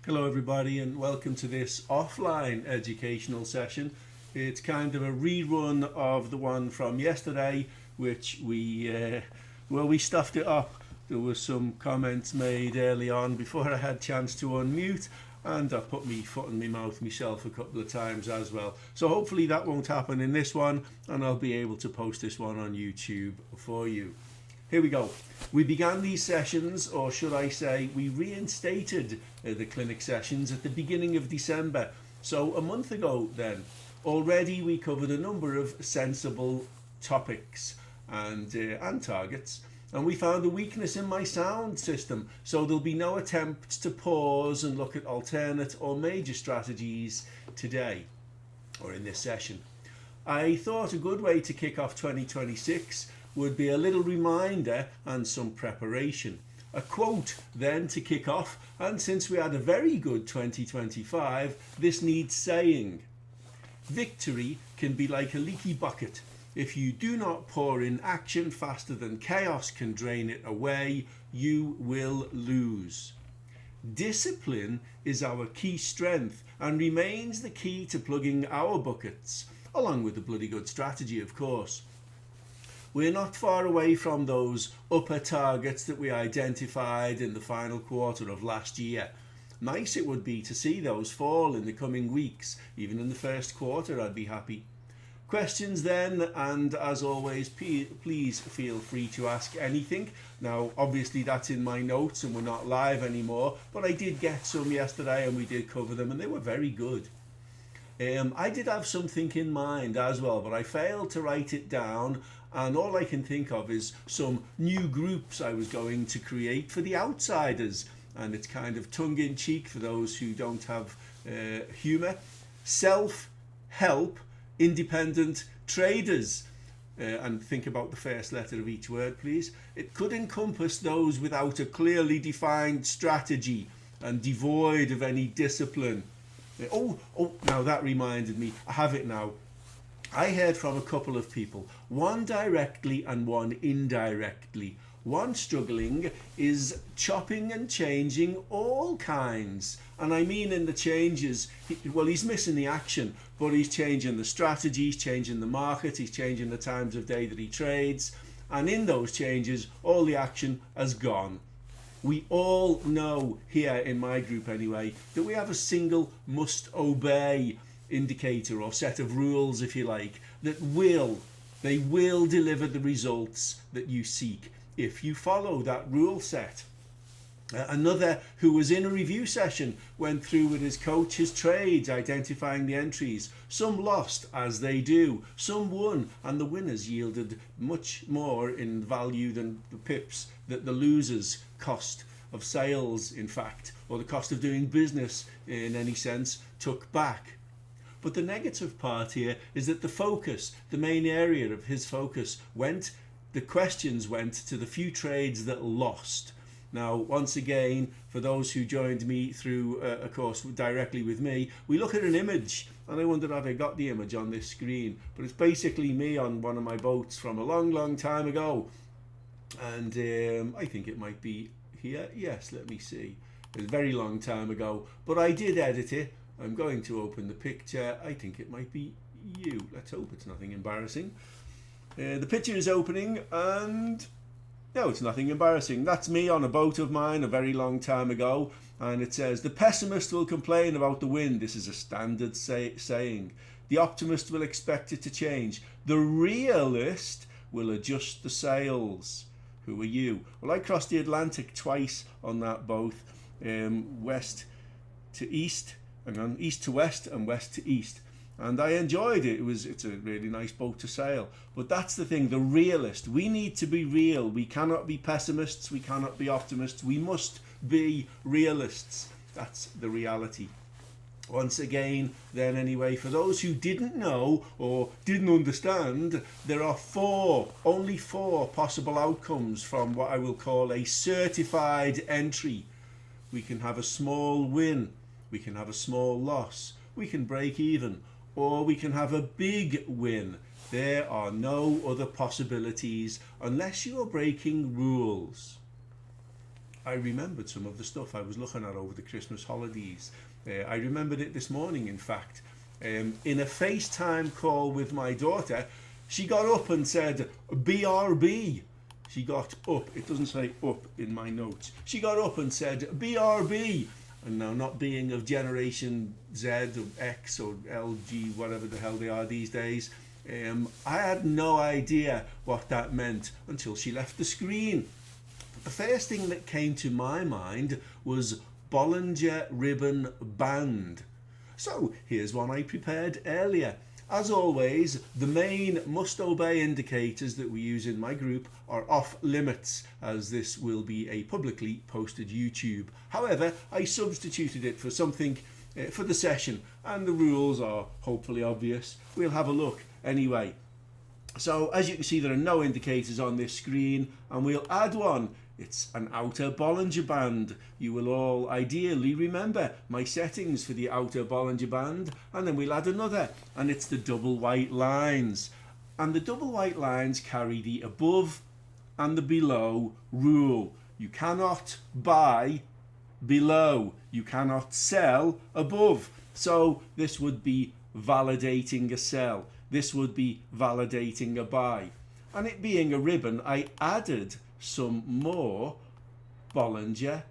Hello everybody and welcome to this offline educational session. It's kind of a rerun of the one from yesterday, which we stuffed it up. There was some comments made early on before I had a chance to unmute, and I put my foot in my mouth myself a couple of times as well. So hopefully that won't happen in this one, and I'll be able to post this one on YouTube for you. Here we go. We began these sessions, or should I say, we reinstated the clinic sessions at the beginning of December. So a month ago then. Already we covered a number of sensible topics and targets. And we found a weakness in my sound system. So there'll be no attempt to pause and look at alternate or major strategies today, or in this session. I thought a good way to kick off 2026 would be a little reminder and some preparation. A quote then to kick off, and since we had a very good 2025, this needs saying. Victory can be like a leaky bucket. If you do not pour in action faster than chaos can drain it away, you will lose. Discipline is our key strength and remains the key to plugging our buckets, along with the bloody good strategy, of course. We're not far away from those upper targets that we identified in the final quarter of last year. Nice it would be to see those fall in the coming weeks. Even in the first quarter, I'd be happy. Questions then, and as always, please feel free to ask anything. Now, obviously that's in my notes and we're not live anymore, but I did get some yesterday and we did cover them and they were very good. I did have something in mind as well, but I failed to write it down, and all I can think of is some new groups I was going to create for the outsiders, and it's kind of tongue-in-cheek for those who don't have humour. Self-help independent traders, and think about the first letter of each word, please. It could encompass those without a clearly defined strategy and devoid of any discipline. Now that reminded me, I have it now. I heard from a couple of people, one directly and one indirectly. One struggling is chopping and changing all kinds. And I mean in the changes, he's missing the action, but he's changing the strategy, he's changing the market, he's changing the times of day that he trades. And in those changes, all the action has gone. We all know here in my group anyway that we have a single must obey indicator or set of rules, if you like, that will deliver the results that you seek if you follow that rule set. Another who was in a review session went through with his coach his trades, identifying the entries. Some lost, as they do. Some won, and the winners yielded much more in value than the pips that the losers' cost of sales, in fact, or the cost of doing business in any sense, took back. But the negative part here is that the focus, the main area of his focus, the questions went to the few trades that lost. Now, once again, for those who joined me through a course directly with me, we look at an image, and I wondered if I got the image on this screen, but it's basically me on one of my boats from a long, long time ago. And I think it might be here. Yes, let me see. It was a very long time ago, but I did edit it. I'm going to open the picture. I think it might be you. Let's hope it's nothing embarrassing. The picture is opening, and no, it's nothing embarrassing. That's me on a boat of mine a very long time ago, and it says, the pessimist will complain about the wind. This is a standard saying. The optimist will expect it to change. The realist will adjust the sails. Who are you? Well, I crossed the Atlantic twice on that boat, west to east, east to west and west to east. And I enjoyed it. It's a really nice boat to sail. But that's the thing, the realist. We need to be real. We cannot be pessimists. We cannot be optimists. We must be realists. That's the reality. Once again, then anyway, for those who didn't know or didn't understand, there are only four possible outcomes from what I will call a certified entry. We can have a small win. We can have a small loss. We can break even. Or we can have a big win. There are no other possibilities unless you are breaking rules. I remembered some of the stuff I was looking at over the Christmas holidays. I remembered it this morning, in fact. In a FaceTime call with my daughter, she got up and said, BRB. She got up. It doesn't say up in my notes. She got up and said, BRB. And now, not being of Generation Z or X or LG, whatever the hell they are these days, I had no idea what that meant until she left the screen. The first thing that came to my mind was Bollinger Band. So here's one I prepared earlier. As always, the main must-obey indicators that we use in my group are off limits, as this will be a publicly posted YouTube. However, I substituted it for something for the session, and the rules are hopefully obvious. We'll have a look anyway. So as you can see, there are no indicators on this screen, and we'll add one. It's an outer Bollinger Band. You will all ideally remember my settings for the outer Bollinger Band, and then we'll add another, and it's the double white lines. And the double white lines carry the above and the below rule. You cannot buy below. You cannot sell above. So this would be validating a sell. This would be validating a buy. And it being a ribbon, I added some more Bollinger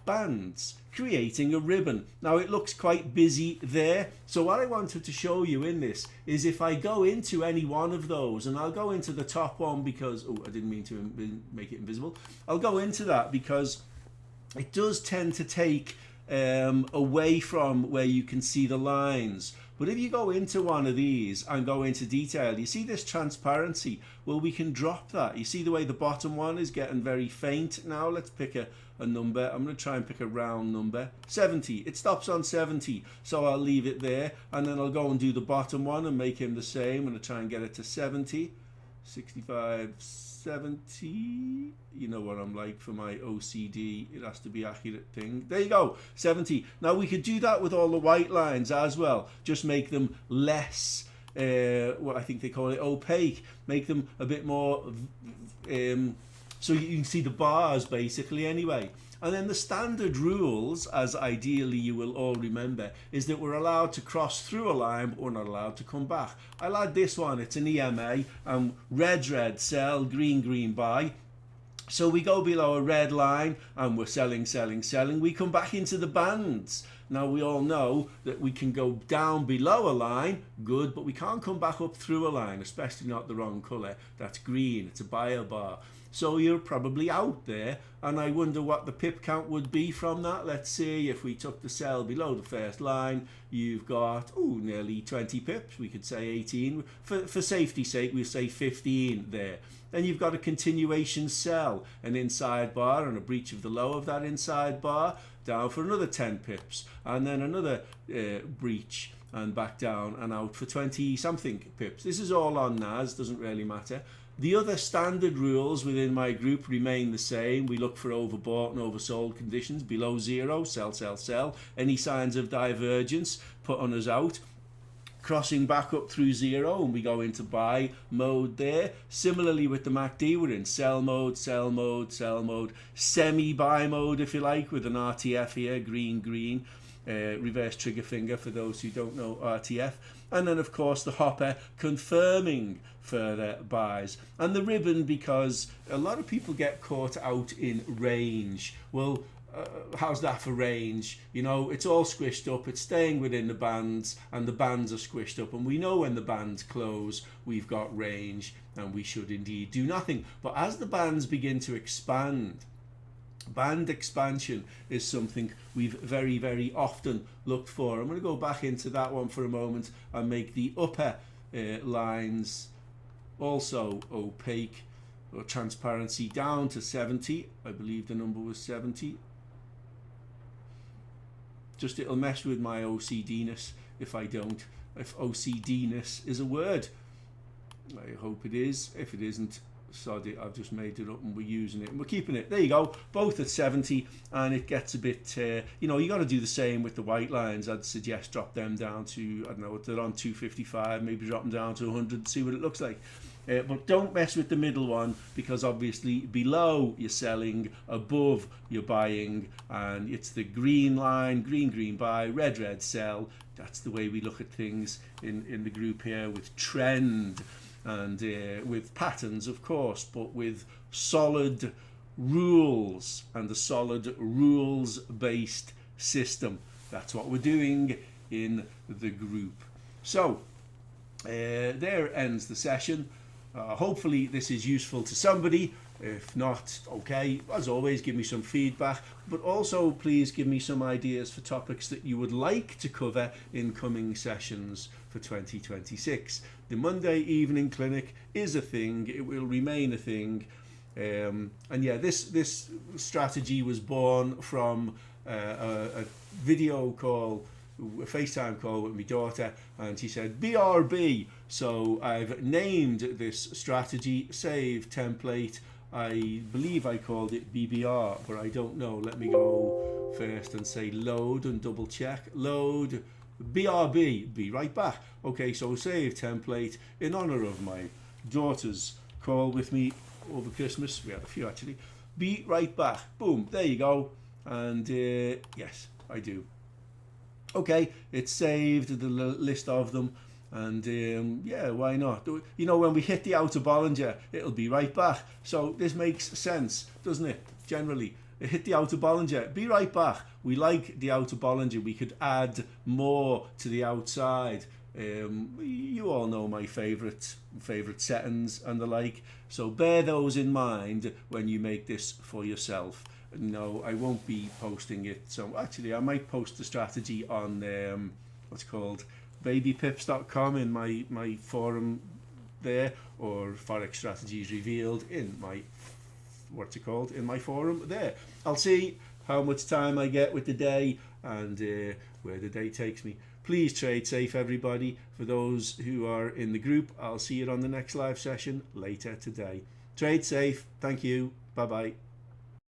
Bands, creating a ribbon. Now it looks quite busy there, so what I wanted to show you in this is if I go into any one of those, and I'll go into the top one because, oh, I didn't mean to make it invisible. I'll go into that because it does tend to take away from where you can see the lines. But if you go into one of these and go into detail, you see this transparency. Well, we can drop that. You see the way the bottom one is getting very faint. Now let's pick a number. I'm going to try and pick a round number. 70. It stops on 70. So I'll leave it there. And then I'll go and do the bottom one and make him the same. I'm going to try and get it to 70. 65, 70. You know what I'm like for my OCD. It has to be accurate thing. There you go. 70. Now we could do that with all the white lines as well. Just make them less, what I think they call it, opaque. Make them a bit more, so you can see the bars basically anyway. And then the standard rules, as ideally you will all remember, is that we're allowed to cross through a line, but we're not allowed to come back. I'll add this one. It's an EMA. Red, sell, green, buy. So we go below a red line and we're selling. We come back into the bands. Now we all know that we can go down below a line, good, but we can't come back up through a line, especially not the wrong colour. That's green. It's a buyer bar. So you're probably out there, and I wonder what the pip count would be from that. Let's see, if we took the sell below the first line, you've got nearly 20 pips. We could say 18. For safety's sake, we'll say 15 there. Then you've got a continuation sell, an inside bar and a breach of the low of that inside bar, down for another 10 pips, and then another breach and back down and out for 20 something pips. This is all on NAS, doesn't really matter. The other standard rules within my group remain the same. We look for overbought and oversold conditions. Below zero, sell. Any signs of divergence, put on us out. Crossing back up through zero, and we go into buy mode there. Similarly with the MACD, we're in sell mode, semi-buy mode if you like, with an RTF here, green. Reverse trigger finger for those who don't know RTF. And then of course the hopper confirming further buys, and the ribbon, because a lot of people get caught out in range. Well, how's that for range? You know, it's all squished up, it's staying within the bands, and the bands are squished up, and we know when the bands close we've got range and we should indeed do nothing. But as the bands begin to expand, band expansion is something we've very often looked for. I'm going to go back into that one for a moment and make the upper lines also opaque, or transparency down to 70. I believe the number was 70. Just it'll mess with my OCD-ness if I don't. If OCD-ness is a word. I hope it is. If it isn't, sod it, I've just made it up and we're using it and we're keeping it. There you go, both at 70, and it gets a bit, you know, you got to do the same with the white lines. I'd suggest drop them down to, I don't know, they're on 255, maybe drop them down to 100, see what it looks like. But don't mess with the middle one, because obviously below you're selling, above you're buying, and it's the green line, green buy, red sell. That's the way we look at things in the group here, with trend and with patterns, of course, but with solid rules and a solid rules-based system. That's what we're doing in the group. So there ends the session. Hopefully this is useful to somebody. If not, okay, as always, give me some feedback, but also please give me some ideas for topics that you would like to cover in coming sessions for 2026. The Monday evening clinic is a thing. It will remain a thing. And yeah, this strategy was born from a video call, a FaceTime call with my daughter, and she said BRB. So I've named this strategy save template. I believe I called it BBR, but I don't know. Let me go first and say load and double check. Load BRB, be right back. Okay, so save template in honor of my daughter's call with me over Christmas. We had a few actually. Be right back. Boom, there you go. And yes, I do. Okay, it's saved the list of them, and yeah, why not? You know, when we hit the outer Bollinger, it'll be right back. So this makes sense, doesn't it? Generally, hit the outer Bollinger, be right back. We like the outer Bollinger. We could add more to the outside. You all know my favorite settings and the like, so bear those in mind when you make this for yourself. No, I won't be posting it. So actually, I might post the strategy on what's called babypips.com in my forum there, or Forex Strategies Revealed in my in my forum there. I'll see how much time I get with the day and where the day takes me. Please trade safe, everybody. For those who are in the group, I'll see you on the next live session later today. Trade safe. Thank you. Bye bye.